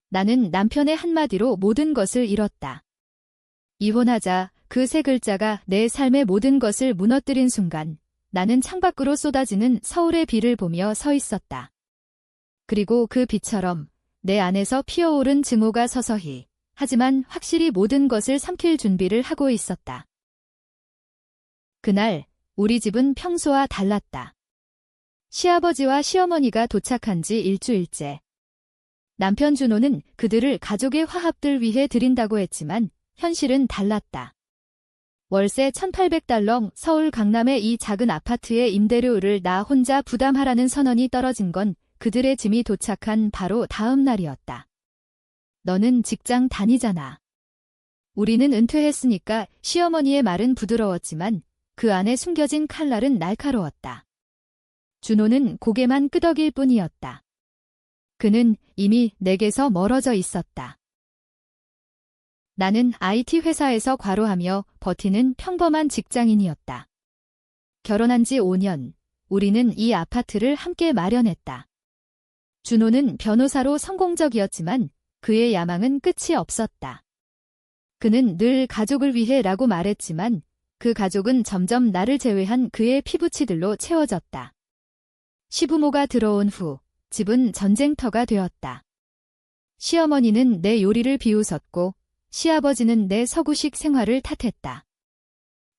나는 남편의 한마디로 모든 것을 잃었다. 이혼하자 그 세 글자가 내 삶의 모든 것을 무너뜨린 순간 나는 창밖으로 쏟아지는 서울의 비를 보며 서 있었다. 그리고 그 비처럼 내 안에서 피어오른 증오가 서서히 하지만 확실히 모든 것을 삼킬 준비를 하고 있었다. 그날 우리 집은 평소와 달랐다. 시아버지와 시어머니가 도착한 지 일주일째. 남편 준호는 그들을 가족의 화합들 위해 드린다고 했지만 현실은 달랐다. 월세 1,800달러 서울 강남의 이 작은 아파트의 임대료를 나 혼자 부담하라는 선언이 떨어진 건 그들의 짐이 도착한 바로 다음 날이었다. 너는 직장 다니잖아. 우리는 은퇴했으니까 시어머니의 말은 부드러웠지만 그 안에 숨겨진 칼날은 날카로웠다. 준호는 고개만 끄덕일 뿐이었다. 그는 이미 내게서 멀어져 있었다. 나는 IT 회사에서 과로하며 버티는 평범한 직장인이었다. 결혼한 지 5년, 우리는 이 아파트를 함께 마련했다. 준호는 변호사로 성공적이었지만 그의 야망은 끝이 없었다. 그는 늘 가족을 위해라고 말했지만 그 가족은 점점 나를 제외한 그의 피부치들로 채워졌다. 시부모가 들어온 후 집은 전쟁터가 되었다. 시어머니는 내 요리를 비웃었고 시아버지는 내 서구식 생활을 탓했다.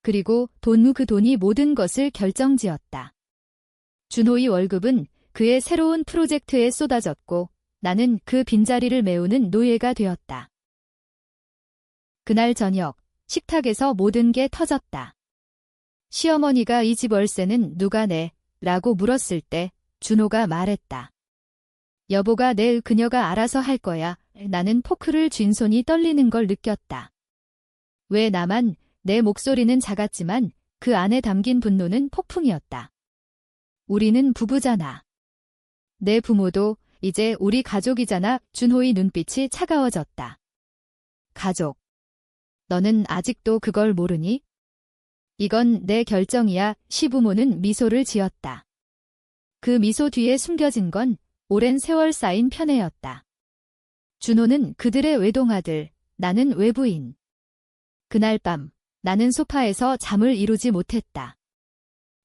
그리고 그 돈이 모든 것을 결정지었다. 준호의 월급은 그의 새로운 프로젝트에 쏟아졌고 나는 그 빈자리를 메우는 노예가 되었다. 그날 저녁 식탁에서 모든 게 터졌다. 시어머니가 이 집 월세는 누가 내? 라고 물었을 때 준호가 말했다. 여보가 내 그녀가 알아서 할 거야. 나는 포크를 쥔 손이 떨리는 걸 느꼈다. 왜 나만? 내 목소리는 작았지만 그 안에 담긴 분노는 폭풍이었다. 우리는 부부잖아. 내 부모도 이제 우리 가족이잖아. 준호의 눈빛이 차가워졌다. 가족. 너는 아직도 그걸 모르니? 이건 내 결정이야. 시부모는 미소를 지었다. 그 미소 뒤에 숨겨진 건 오랜 세월 쌓인 편애였다. 준호는 그들의 외동아들, 나는 외부인. 그날 밤 나는 소파에서 잠을 이루지 못했다.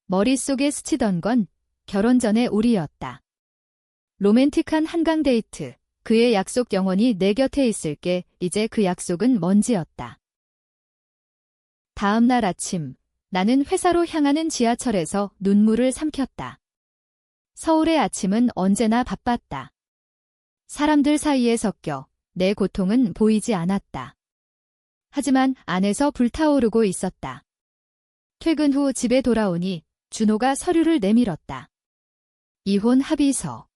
머릿속에 스치던 건 결혼 전의 우리였다. 로맨틱한 한강 데이트, 그의 약속 영원히 내 곁에 있을게. 이제 그 약속은 먼지였다. 다음 날 아침 나는 회사로 향하는 지하철에서 눈물을 삼켰다. 서울의 아침은 언제나 바빴다. 사람들 사이에 섞여 내 고통은 보이지 않았다. 하지만 안에서 불타오르고 있었다. 퇴근 후 집에 돌아오니 준호가 서류를 내밀었다. 이혼 합의서.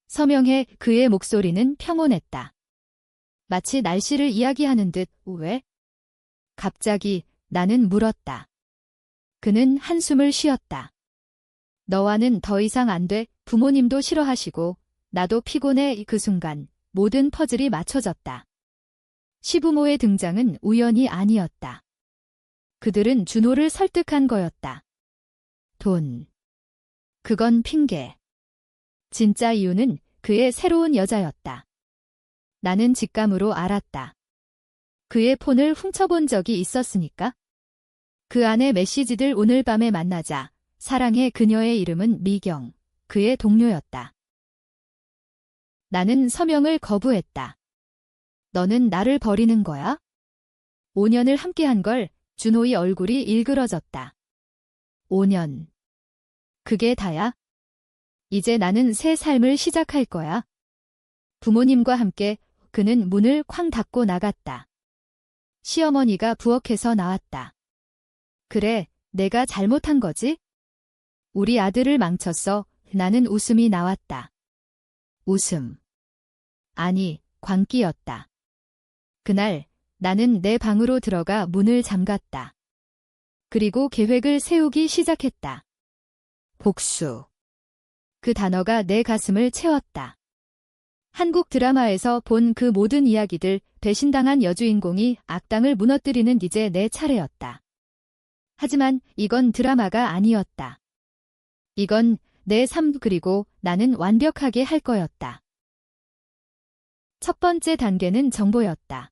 서명해. 그의 목소리는 평온했다. 마치 날씨를 이야기하는 듯. 왜? 갑자기 나는 물었다. 그는 한숨을 쉬었다. 너와는 더 이상 안 돼. 부모님도 싫어하시고 나도 피곤해. 그 순간 모든 퍼즐이 맞춰졌다. 시부모의 등장은 우연이 아니었다. 그들은 준호를 설득한 거였다. 돈. 그건 핑계. 진짜 이유는 그의 새로운 여자였다. 나는 직감으로 알았다. 그의 폰을 훔쳐본 적이 있었으니까. 그 안에 메시지들. 오늘 밤에 만나자. 사랑해. 그녀의 이름은 미경. 그의 동료였다. 나는 서명을 거부했다. 너는 나를 버리는 거야? 5년을 함께한 걸. 준호의 얼굴이 일그러졌다. 5년. 그게 다야? 이제 나는 새 삶을 시작할 거야. 부모님과 함께. 그는 문을 쾅 닫고 나갔다. 시어머니가 부엌에서 나왔다. 그래, 내가 잘못한 거지? 우리 아들을 망쳤어. 나는 웃음이 나왔다. 웃음. 아니, 광기였다. 그날 나는 내 방으로 들어가 문을 잠갔다. 그리고 계획을 세우기 시작했다. 복수. 그 단어가 내 가슴을 채웠다. 한국 드라마에서 본 그 모든 이야기들, 배신당한 여주인공이 악당을 무너뜨리는 이제 내 차례였다. 하지만 이건 드라마가 아니었다. 이건 내 삶. 그리고 나는 완벽하게 할 거였다. 첫 번째 단계는 정보였다.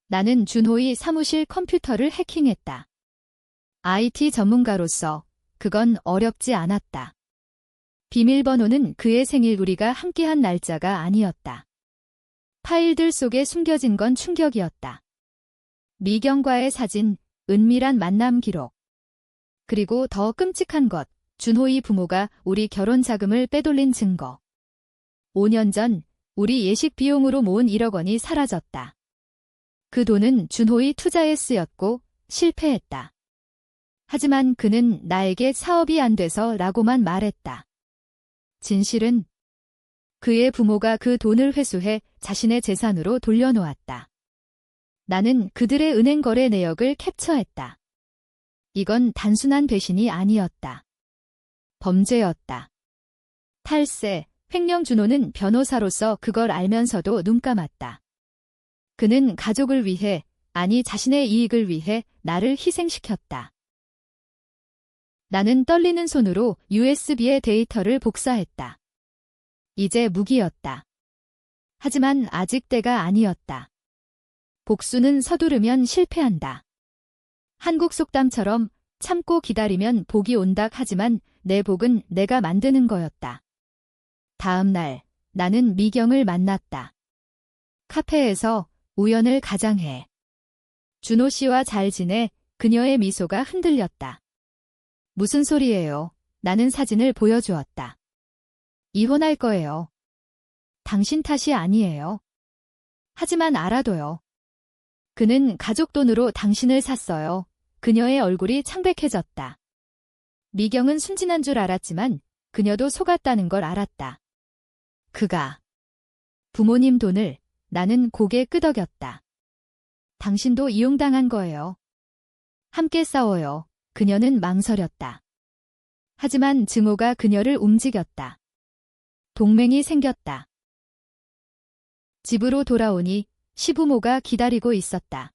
나는 준호의 사무실 컴퓨터를 해킹했다. IT 전문가로서 그건 어렵지 않았다. 비밀번호는 그의 생일 우리가 함께한 날짜가 아니었다. 파일들 속에 숨겨진 건 충격이었다. 미경과의 사진, 은밀한 만남 기록. 그리고 더 끔찍한 것, 준호의 부모가 우리 결혼 자금을 빼돌린 증거. 5년 전 우리 예식 비용으로 모은 1억 원이 사라졌다. 그 돈은 준호의 투자에 쓰였고 실패했다. 하지만 그는 나에게 사업이 안 돼서 라고만 말했다. 진실은 그의 부모가 그 돈을 회수해 자신의 재산으로 돌려놓았다. 나는 그들의 은행 거래 내역을 캡처했다. 이건 단순한 배신이 아니었다. 범죄였다. 탈세, 횡령. 준호는 변호사로서 그걸 알면서도 눈 감았다. 그는 가족을 위해, 아니 자신의 이익을 위해 나를 희생시켰다. 나는 떨리는 손으로 USB의 데이터를 복사했다. 이제 무기였다. 하지만 아직 때가 아니었다. 복수는 서두르면 실패한다. 한국 속담처럼 참고 기다리면 복이 온다. 하지만 내 복은 내가 만드는 거였다. 다음 날 나는 미경을 만났다. 카페에서 우연을 가장해. 준호 씨와 잘 지내. 그녀의 미소가 흔들렸다. 무슨 소리예요? 나는 사진을 보여주었다. 이혼할 거예요. 당신 탓이 아니에요. 하지만 알아둬요. 그는 가족 돈으로 당신을 샀어요. 그녀의 얼굴이 창백해졌다. 미경은 순진한 줄 알았지만 그녀도 속았다는 걸 알았다. 그가 부모님 돈을. 나는 고개 끄덕였다. 당신도 이용당한 거예요. 함께 싸워요. 그녀는 망설였다. 하지만 증오가 그녀를 움직였다. 동맹이 생겼다. 집으로 돌아오니 시부모가 기다리고 있었다.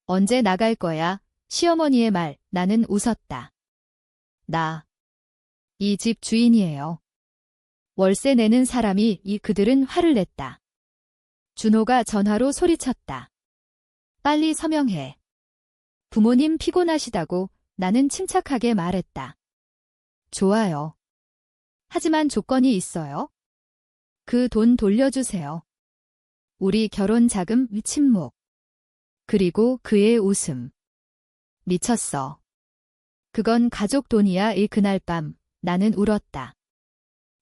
언제 나갈 거야? 시어머니의 말. 나는 웃었다. 나 이 집 주인이에요. 월세 내는 사람이. 그들은 화를 냈다. 준호가 전화로 소리쳤다. 빨리 서명해. 부모님 피곤하시다고. 나는 침착하게 말했다. 좋아요. 하지만 조건이 있어요. 그 돈 돌려주세요. 우리 결혼 자금. 침묵. 그리고 그의 웃음. 미쳤어. 그건 가족 돈이야. 그날 밤 나는 울었다.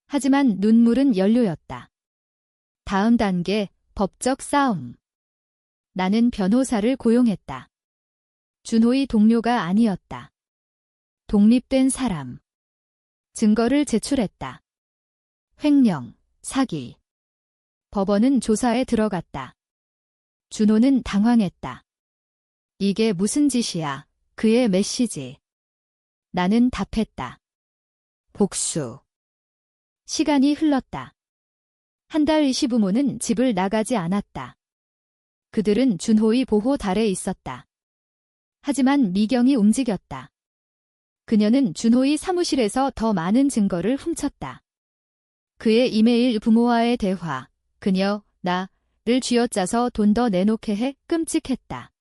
하지만 눈물은 연료였다. 다음 단계, 법적 싸움. 나는 변호사를 고용했다. 준호의 동료가 아니었다. 독립된 사람. 증거를 제출했다. 횡령, 사기. 법원은 조사에 들어갔다. 준호는 당황했다. 이게 무슨 짓이야? 그의 메시지. 나는 답했다. 복수. 시간이 흘렀다. 한 달 시부모는 집을 나가지 않았다. 그들은 준호의 보호 달에 있었다. 하지만 미경이 움직였다. 그녀는 준호의 사무실에서 더 많은 증거를 훔쳤다. 그의 이메일, 부모와의 대화, 그녀, 나를 쥐어짜서 돈 더 내놓게 해. 끔찍했다.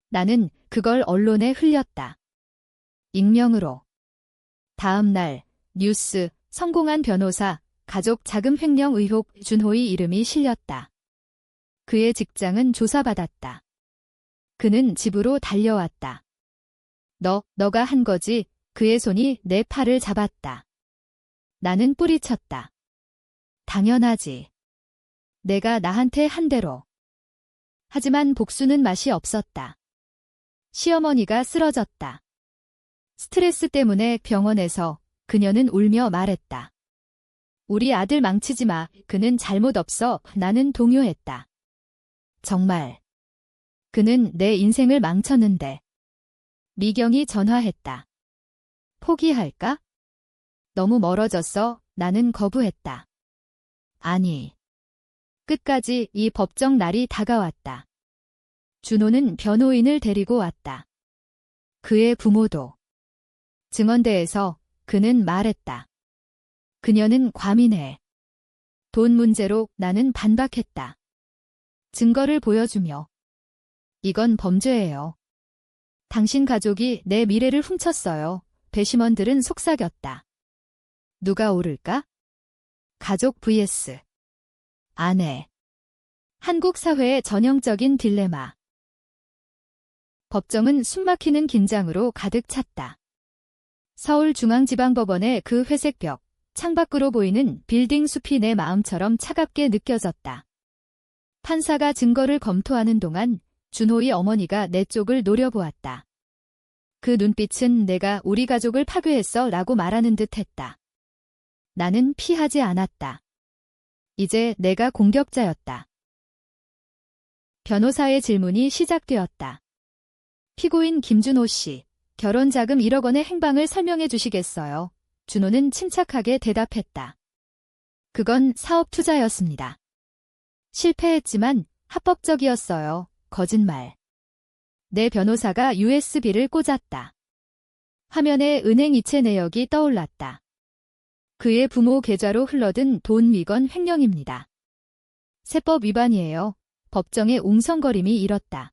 나는 그걸 언론에 흘렸다. 익명으로. 다음 날 뉴스, 성공한 변호사, 가족 자금 횡령 의혹. 준호의 이름이 실렸다. 그의 직장은 조사받았다. 그는 집으로 달려왔다. 너가 한 거지. 그의 손이 내 팔을 잡았다. 나는 뿌리쳤다. 당연하지. 내가 나한테 한 대로. 하지만 복수는 맛이 없었다. 시어머니가 쓰러졌다. 스트레스 때문에 병원에서. 그녀는 울며 말했다. 우리 아들 망치지 마. 그는 잘못 없어. 나는 동요했다. 정말. 그는 내 인생을 망쳤는데. 미경이 전화했다. 포기할까? 너무 멀어졌어. 나는 거부했다. 아니. 끝까지. 이 법정 날이 다가왔다. 준호는 변호인을 데리고 왔다. 그의 부모도. 증언대에서 그는 말했다. 그녀는 과민해. 돈 문제로 나는 반박했다. 증거를 보여주며. 이건 범죄예요. 당신 가족이 내 미래를 훔쳤어요. 배심원들은 속삭였다. 누가 옳을까? 가족 vs 아내. 한국 사회의 전형적인 딜레마. 법정은 숨막히는 긴장으로 가득 찼다. 서울중앙지방법원의 그 회색 벽, 창밖으로 보이는 빌딩 숲이 내 마음처럼 차갑게 느껴졌다. 판사가 증거를 검토하는 동안 준호의 어머니가 내 쪽을 노려보았다. 그 눈빛은 내가 우리 가족을 파괴했어 라고 말하는 듯 했다. 나는 피하지 않았다. 이제 내가 공격자였다. 변호사의 질문이 시작되었다. 피고인 김준호 씨, 결혼 자금 1억 원의 행방을 설명해 주시겠어요? 준호는 침착하게 대답했다. 그건 사업 투자였습니다. 실패했지만 합법적이었어요. 거짓말. 내 변호사가 USB를 꽂았다. 화면에 은행 이체 내역이 떠올랐다. 그의 부모 계좌로 흘러든 돈 위건 횡령입니다. 세법 위반이에요. 법정의 웅성거림이 일었다.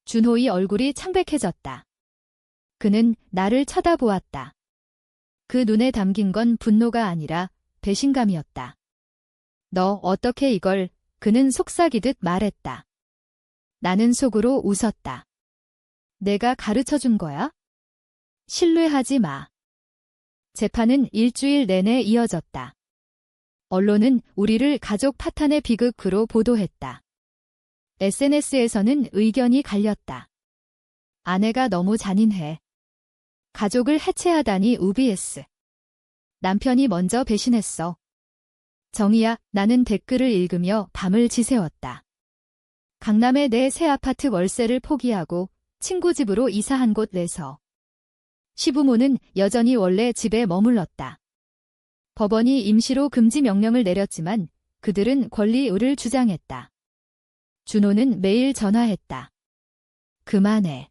준호의 얼굴이 창백해졌다. 그는 나를 쳐다보았다. 그 눈에 담긴 건 분노가 아니라 배신감이었다. 너 어떻게 이걸? 그는 속삭이듯 말했다. 나는 속으로 웃었다. 내가 가르쳐준 거야? 신뢰하지 마. 재판은 일주일 내내 이어졌다. 언론은 우리를 가족 파탄의 비극으로 보도했다. SNS에서는 의견이 갈렸다. 아내가 너무 잔인해. 가족을 해체하다니 UBS. 남편이 먼저 배신했어. 정의야, 나는 댓글을 읽으며 밤을 지새웠다. 강남의 내 새 아파트 월세를 포기하고 친구 집으로 이사한 곳에서 시부모는 여전히 원래 집에 머물렀다. 법원이 임시로 금지 명령을 내렸지만 그들은 권리의를 주장했다. 준호는 매일 전화했다. 그만해.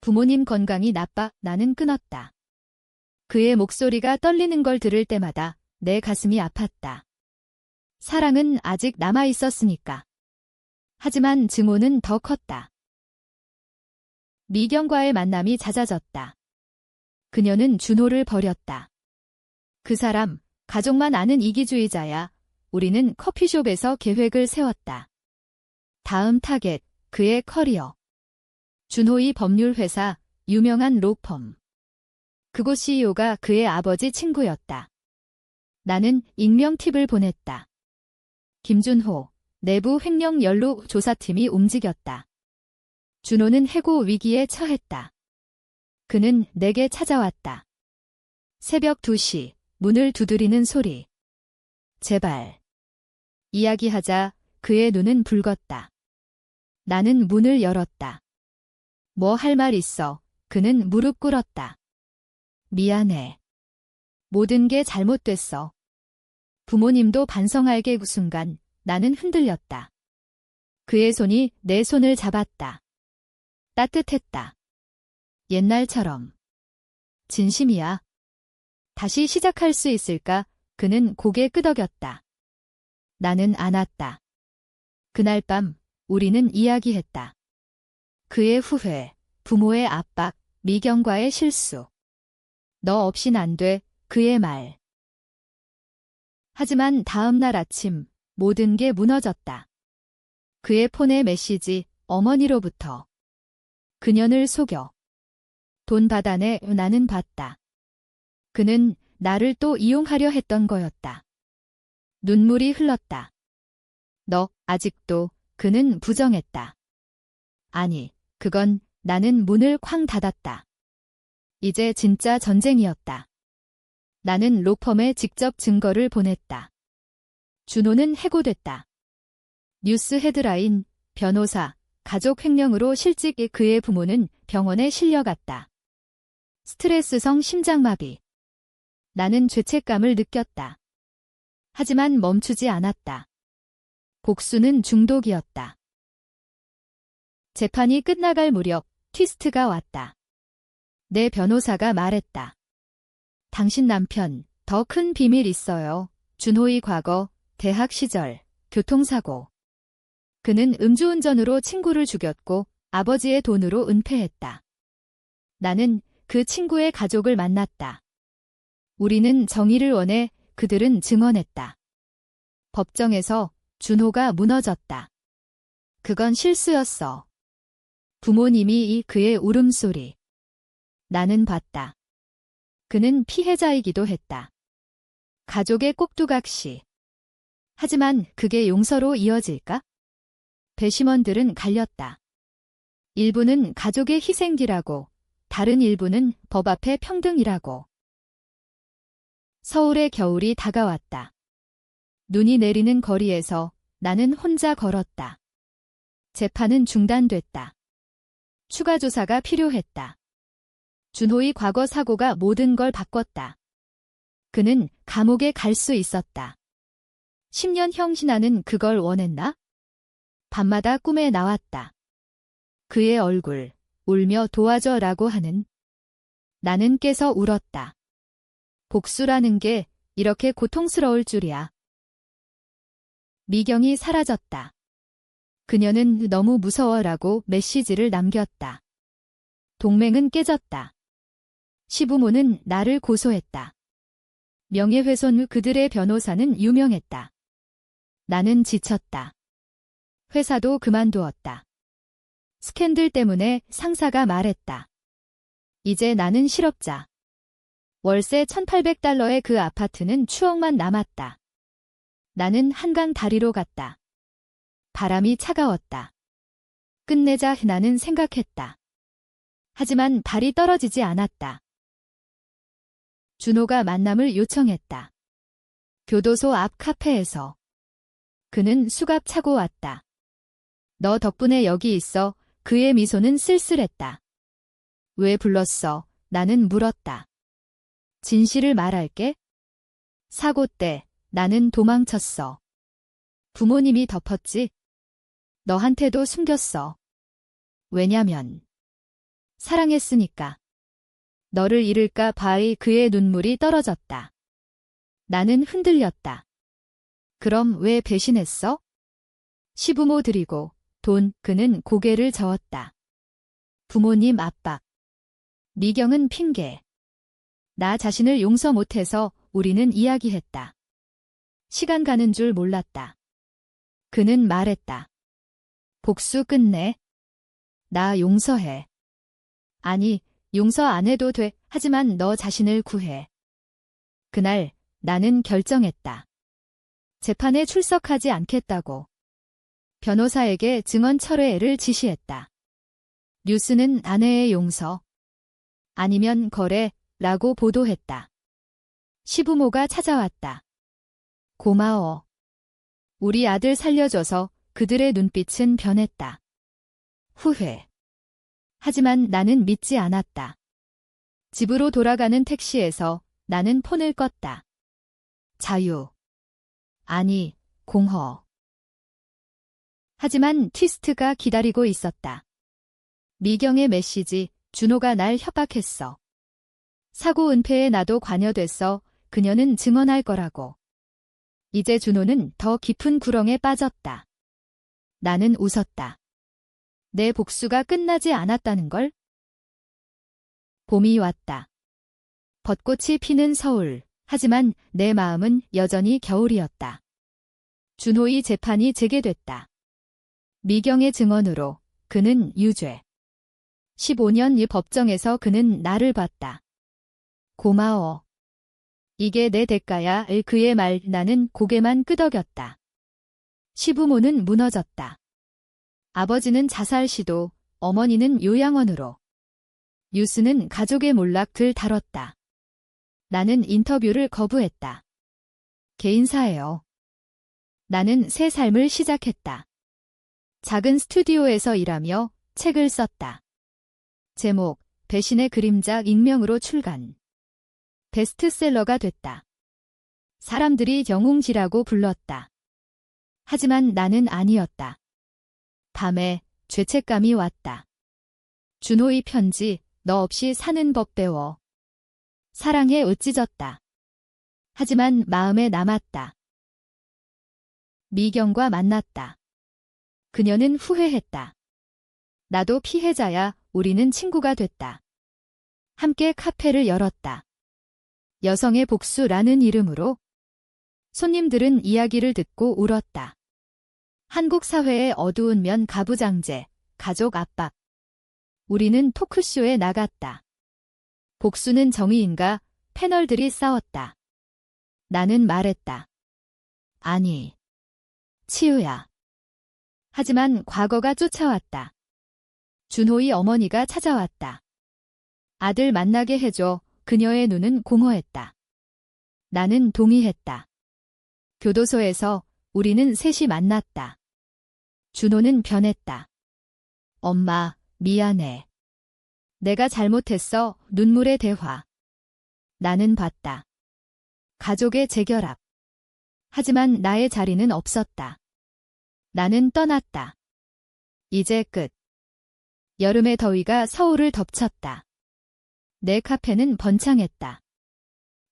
부모님 건강이 나빠. 나는 끊었다. 그의 목소리가 떨리는 걸 들을 때마다 내 가슴이 아팠다. 사랑은 아직 남아있었으니까. 하지만 증오는 더 컸다. 미경과의 만남이 잦아졌다. 그녀는 준호를 버렸다. 그 사람, 가족만 아는 이기주의자야. 우리는 커피숍에서 계획을 세웠다. 다음 타겟, 그의 커리어. 준호의 법률회사, 유명한 로펌. 그곳 CEO가 그의 아버지 친구였다. 나는 익명 팁을 보냈다. 김준호, 내부 횡령 연루 조사팀이 움직였다. 준호는 해고 위기에 처했다. 그는 내게 찾아왔다. 새벽 2시, 문을 두드리는 소리. 제발. 이야기하자. 그의 눈은 붉었다. 나는 문을 열었다. 뭐 할 말 있어? 그는 무릎 꿇었다. 미안해. 모든 게 잘못됐어. 부모님도 반성할게. 그 순간 나는 흔들렸다. 그의 손이 내 손을 잡았다. 따뜻했다. 옛날처럼. 진심이야. 다시 시작할 수 있을까? 그는 고개 끄덕였다. 나는 안았다. 그날 밤 우리는 이야기했다. 그의 후회, 부모의 압박, 미경과의 실수. 너 없인 안 돼. 그의 말. 하지만 다음 날 아침 모든 게 무너졌다. 그의 폰의 메시지, 어머니로부터. 그년을 속여. 돈 받아내. 나는 봤다. 그는 나를 또 이용하려 했던 거였다. 눈물이 흘렀다. 너 아직도. 그는 부정했다. 아니, 그건 나는 문을 쾅 닫았다. 이제 진짜 전쟁이었다. 나는 로펌에 직접 증거를 보냈다. 준호는 해고됐다. 뉴스 헤드라인, 변호사, 가족 횡령으로 실직. 그의 부모는 병원에 실려갔다. 스트레스성 심장마비. 나는 죄책감을 느꼈다. 하지만 멈추지 않았다. 복수는 중독이었다. 재판이 끝나갈 무렵 트위스트가 왔다. 내 변호사가 말했다. 당신 남편, 더 큰 비밀 있어요. 준호의 과거, 대학 시절 교통사고. 그는 음주운전으로 친구를 죽였고 아버지의 돈으로 은폐했다. 나는 그 친구의 가족을 만났다. 우리는 정의를 원해 그들은 증언했다. 법정에서 준호가 무너졌다. 그건 실수였어. 부모님이 그의 울음소리. 나는 봤다. 그는 피해자이기도 했다. 가족의 꼭두각시. 하지만 그게 용서로 이어질까? 배심원들은 갈렸다. 일부는 가족의 희생기라고, 다른 일부는 법 앞에 평등이라고. 서울의 겨울이 다가왔다. 눈이 내리는 거리에서 나는 혼자 걸었다. 재판은 중단됐다. 추가 조사가 필요했다. 준호의 과거 사고가 모든 걸 바꿨다. 그는 감옥에 갈 수 있었다. 10년형 신하는 그걸 원했나? 밤마다 꿈에 나왔다. 그의 얼굴, 울며 도와줘라고 하는. 나는 깨서 울었다. 복수라는 게 이렇게 고통스러울 줄이야. 미경이 사라졌다. 그녀는 너무 무서워라고 메시지를 남겼다. 동맹은 깨졌다. 시부모는 나를 고소했다. 명예훼손 후 그들의 변호사는 유명했다. 나는 지쳤다. 회사도 그만두었다. 스캔들 때문에 상사가 말했다. 이제 나는 실업자. 월세 $1,800의 그 아파트는 추억만 남았다. 나는 한강 다리로 갔다. 바람이 차가웠다. 끝내자 나는 생각했다. 하지만 발이 떨어지지 않았다. 준호가 만남을 요청했다. 교도소 앞 카페에서. 그는 수갑 차고 왔다. 너 덕분에 여기 있어. 그의 미소는 쓸쓸했다. 왜 불렀어? 나는 물었다. 진실을 말할게. 사고 때 나는 도망쳤어. 부모님이 덮었지. 너한테도 숨겼어. 왜냐면 사랑했으니까. 너를 잃을까 봐의 그의 눈물이 떨어졌다. 나는 흔들렸다. 그럼 왜 배신했어? 시부모 드리고 돈. 그는 고개를 저었다. 부모님 압박. 미경은 핑계. 나 자신을 용서 못해서 우리는 이야기했다. 시간 가는 줄 몰랐다. 그는 말했다. 복수 끝내. 나 용서해. 아니, 용서 안 해도 돼. 하지만 너 자신을 구해. 그날 나는 결정했다. 재판에 출석하지 않겠다고. 변호사에게 증언 철회를 지시했다. 뉴스는 아내의 용서. 아니면 거래라고 보도했다. 시부모가 찾아왔다. 고마워. 우리 아들 살려줘서. 그들의 눈빛은 변했다. 후회. 하지만 나는 믿지 않았다. 집으로 돌아가는 택시에서 나는 폰을 껐다. 자유. 아니, 공허. 하지만 트위스트가 기다리고 있었다. 미경의 메시지. 준호가 날 협박했어. 사고 은폐에 나도 관여됐어. 그녀는 증언할 거라고. 이제 준호는 더 깊은 구렁에 빠졌다. 나는 웃었다. 내 복수가 끝나지 않았다는 걸? 봄이 왔다. 벚꽃이 피는 서울. 하지만 내 마음은 여전히 겨울이었다. 준호의 재판이 재개됐다. 미경의 증언으로 그는 유죄. 15년 이 법정에서 그는 나를 봤다. 고마워. 이게 내 대가야. 그의 말. 나는 고개만 끄덕였다. 시부모는 무너졌다. 아버지는 자살 시도, 어머니는 요양원으로. 뉴스는 가족의 몰락을 다뤘다. 나는 인터뷰를 거부했다. 개인사예요. 나는 새 삶을 시작했다. 작은 스튜디오에서 일하며 책을 썼다. 제목, 배신의 그림자. 익명으로 출간. 베스트셀러가 됐다. 사람들이 영웅지라고 불렀다. 하지만 나는 아니었다. 밤에 죄책감이 왔다. 준호의 편지. 너 없이 사는 법 배워. 사랑에 으찢었다. 하지만 마음에 남았다. 미경과 만났다. 그녀는 후회했다. 나도 피해자야. 우리는 친구가 됐다. 함께 카페를 열었다. 여성의 복수라는 이름으로. 손님들은 이야기를 듣고 울었다. 한국 사회의 어두운 면 가부장제, 가족 압박. 우리는 토크쇼에 나갔다. 복수는 정의인가? 패널들이 싸웠다. 나는 말했다. 아니, 치유야. 하지만 과거가 쫓아왔다. 준호의 어머니가 찾아왔다. 아들 만나게 해줘. 그녀의 눈은 공허했다. 나는 동의했다. 교도소에서 우리는 셋이 만났다. 준호는 변했다. 엄마, 미안해. 내가 잘못했어. 눈물의 대화. 나는 봤다. 가족의 재결합. 하지만 나의 자리는 없었다. 나는 떠났다. 이제 끝. 여름의 더위가 서울을 덮쳤다. 내 카페는 번창했다.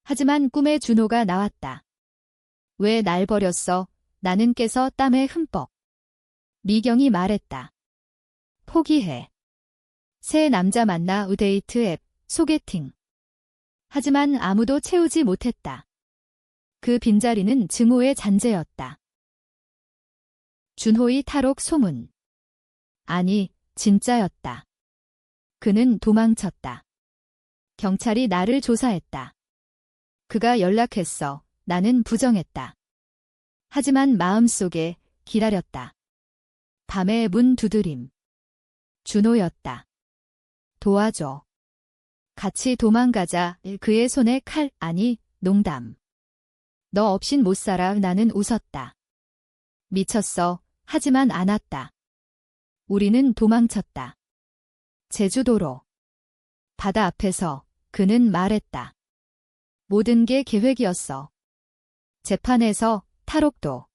하지만 꿈에 준호가 나왔다. 왜 날 버렸어? 나는 깨서 땀에 흠뻑. 미경이 말했다. 포기해. 새 남자 만나 우데이트 앱, 소개팅. 하지만 아무도 채우지 못했다. 그 빈자리는 증오의 잔재였다. 준호의 탈옥 소문. 아니, 진짜였다. 그는 도망쳤다. 경찰이 나를 조사했다. 그가 연락했어. 나는 부정했다. 하지만 마음속에 기다렸다. 밤에 문 두드림. 준호였다. 도와줘. 같이 도망가자. 그의 손에 칼, 아니, 농담. 너 없인 못 살아. 나는 웃었다. 미쳤어. 하지만 않았다. 우리는 도망쳤다. 제주도로. 바다 앞에서 그는 말했다. 모든 게 계획이었어. 재판에서 탈옥도.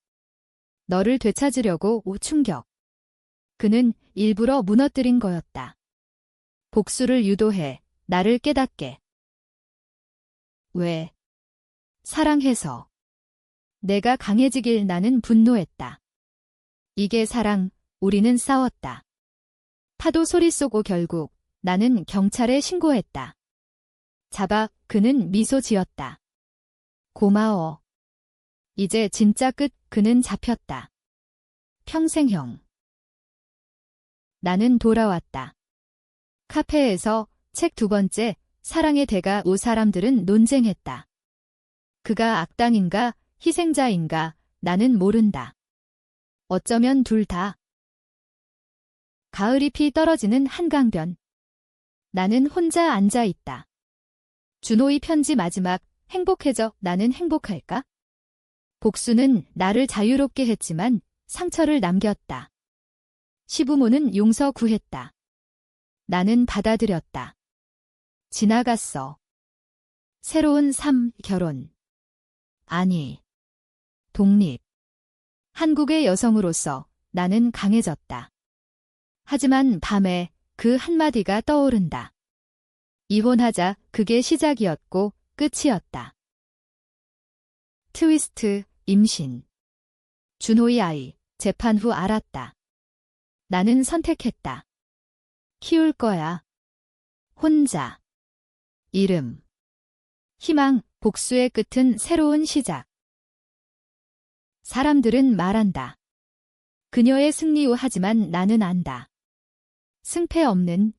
너를 되찾으려고. 충격. 그는 일부러 무너뜨린 거였다. 복수를 유도해 나를 깨닫게. 왜? 사랑해서. 내가 강해지길. 나는 분노했다. 이게 사랑. 우리는 싸웠다. 파도 소리 쏘고 결국 나는 경찰에 신고했다. 잡아. 그는 미소 지었다. 고마워. 이제 진짜 끝. 그는 잡혔다. 평생형. 나는 돌아왔다. 카페에서 책 2번째, 사랑의 대가. 사람들은 논쟁했다. 그가 악당인가, 희생자인가, 나는 모른다. 어쩌면 둘 다. 가을잎이 떨어지는 한강변. 나는 혼자 앉아 있다. 준호의 편지 마지막. 행복해져. 나는 행복할까? 복수는 나를 자유롭게 했지만 상처를 남겼다. 시부모는 용서 구했다. 나는 받아들였다. 지나갔어. 새로운 삶, 결혼. 아니, 독립. 한국의 여성으로서 나는 강해졌다. 하지만 밤에 그 한마디가 떠오른다. 이혼하자. 그게 시작이었고 끝이었다. 트위스트, 임신. 준호의 아이, 재판 후 알았다. 나는 선택했다. 키울 거야. 혼자. 이름. 희망, 복수의 끝은 새로운 시작. 사람들은 말한다. 그녀의 승리 후. 하지만 나는 안다. 승패 없는.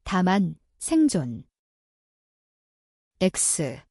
다만 생존. X